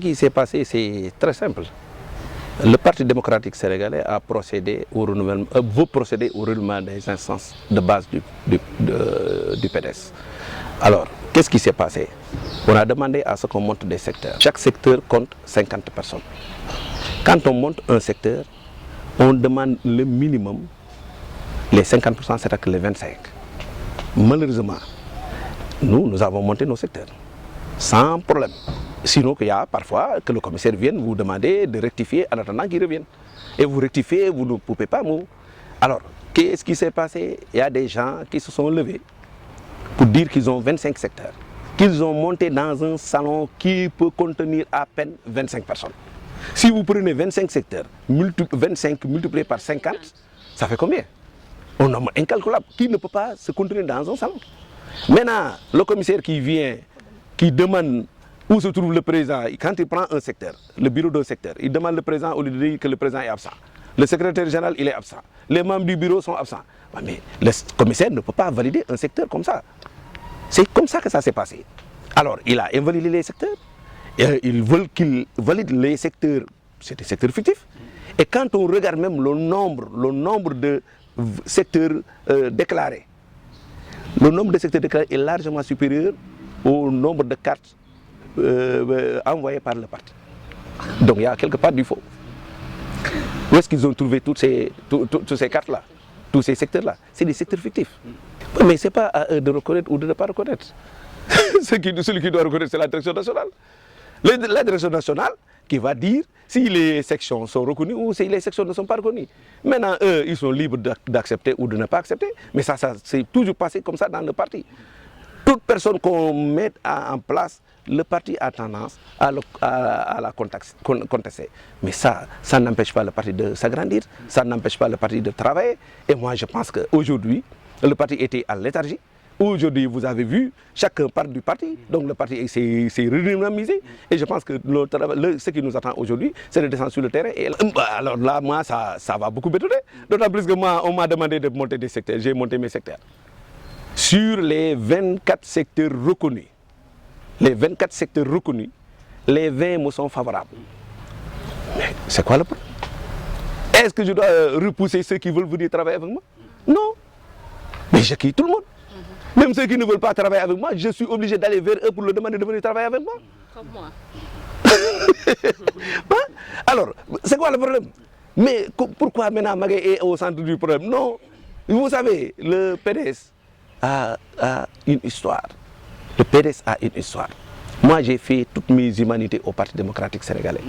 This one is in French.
qui s'est passé, c'est très simple. Le Parti démocratique sénégalais a procédé au renouvellement, veut procéder au renouvellement des instances de base du PDS. Alors, qu'est-ce qui s'est passé? On a demandé à ce qu'on monte des secteurs. Chaque secteur compte 50 personnes. Quand on monte un secteur, on demande le minimum, les 50%, c'est-à-dire que les 25. Malheureusement, nous avons monté nos secteurs, sans problème. Sinon, il y a parfois que le commissaire vienne vous demander de rectifier en attendant qu'il revienne. Et vous rectifiez, vous ne pouvez pas mourir. Alors, qu'est-ce qui s'est passé? Il y a des gens qui se sont levés pour dire qu'ils ont 25 secteurs, qu'ils ont monté dans un salon qui peut contenir à peine 25 personnes. Si vous prenez 25 secteurs, 25 multiplié par 50, ça fait combien? Un nombre incalculable qui ne peut pas se contenir dans un salon. Maintenant, le commissaire qui vient, qui demande où se trouve le président, quand il prend un secteur, le bureau d'un secteur, il demande le président au lieu de dire que le président est absent. Le secrétaire général, il est absent. Les membres du bureau sont absents. Mais le commissaire ne peut pas valider un secteur comme ça. C'est comme ça que ça s'est passé. Alors, il a invalidé les secteurs. Ils veulent qu'il valide les secteurs, c'est des secteurs fictifs. Et quand on regarde même le nombre de secteurs déclarés, le nombre de secteurs déclarés est largement supérieur au nombre de cartes envoyées par le parti. Donc il y a quelque part du faux. Où est-ce qu'ils ont trouvé toutes ces cartes-là, tous ces secteurs-là? C'est des secteurs fictifs. Mais ce n'est pas à eux de reconnaître ou de ne pas reconnaître. Celui qui doit reconnaître, c'est la direction nationale. La direction nationale qui va dire si les sections sont reconnues ou si les sections ne sont pas reconnues. Maintenant, eux, ils sont libres d'accepter ou de ne pas accepter. Mais ça c'est toujours passé comme ça dans le parti. Toute personne qu'on met en place, le parti a tendance à la contester. Mais ça n'empêche pas le parti de s'agrandir, ça n'empêche pas le parti de travailler. Et moi, je pense qu'aujourd'hui, le parti était à léthargie. Aujourd'hui, vous avez vu, chacun part du parti, donc le parti s'est redynamisé. Et je pense que ce qui nous attend aujourd'hui, c'est de descendre sur le terrain. Et alors là, moi, ça va beaucoup m'étonner. D'autant plus que moi, on m'a demandé de monter des secteurs. J'ai monté mes secteurs. Sur les 24 secteurs reconnus, les 20 me sont favorables. Mais c'est quoi le problème? Est-ce que je dois repousser ceux qui veulent venir travailler avec moi? Non. Mais je quitte tout le monde. Même ceux qui ne veulent pas travailler avec moi, je suis obligé d'aller vers eux pour leur demander de venir travailler avec moi. Comme moi. Alors, c'est quoi le problème? Mais pourquoi maintenant Magaye est au centre du problème? Non. Vous savez, le PDS a une histoire. Le PDS a une histoire. Moi, j'ai fait toutes mes humanités au Parti démocratique sénégalais.